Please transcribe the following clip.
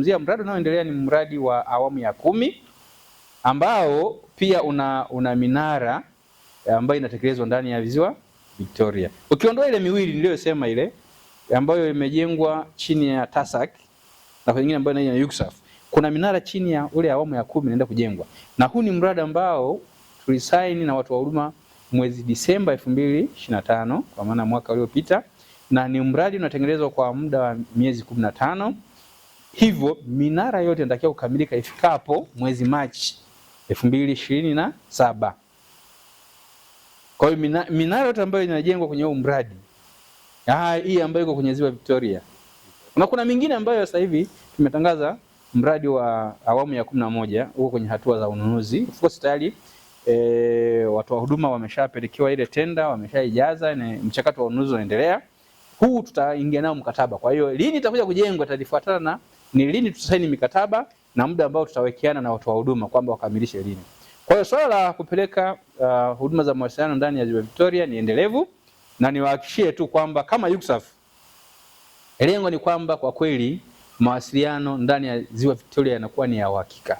tunazungumzia mradi unaoendelea ni mradi wa awamu ya 10 ambao pia una minara ambayo inatekelezwa ndani ya Ziwa Victoria. Ukiondoa ile miwili niliyosema ile ambayo imejengwa chini ya TASAC na nyingine ambayo ni UCSAF, kuna minara chini ya ule awamu ya 10 inaenda kujengwa. Na huu ni mradi ambao tulisaini na watu wa huduma mwezi Disemba 2025 kwa maana mwaka uliopita, na ni mradi unatengenezwa kwa muda wa miezi 15. Hivyo minara yote inatakiwa kukamilika ifikapo mwezi Machi 2027. Kwa hiyo minara yote ambayo inajengwa kwenye huu mradi hii ambayo iko kwenye Ziwa Victoria, na kuna mingine ambayo sasa hivi tumetangaza mradi wa awamu ya 11 huko kwenye hatua za ununuzi. Of course tayari watu wa huduma wameshapelekewa ile tenda, wameshaijaza na mchakato wa ununuzi unaendelea. Huu tutaingia nao mkataba. Kwa hiyo lini itakuja kujengwa tutafuatana na ni lini tutasaini mikataba na muda ambao tutawekeana na watu wa huduma kwamba wakamilishe lini. Kwa hiyo swala la kupeleka huduma za mawasiliano ndani ya Ziwa Victoria ni endelevu, na niwahakikishie tu kwamba kama UCSAF lengo ni kwamba kwa kweli mawasiliano ndani ya Ziwa Victoria yanakuwa ni ya uhakika.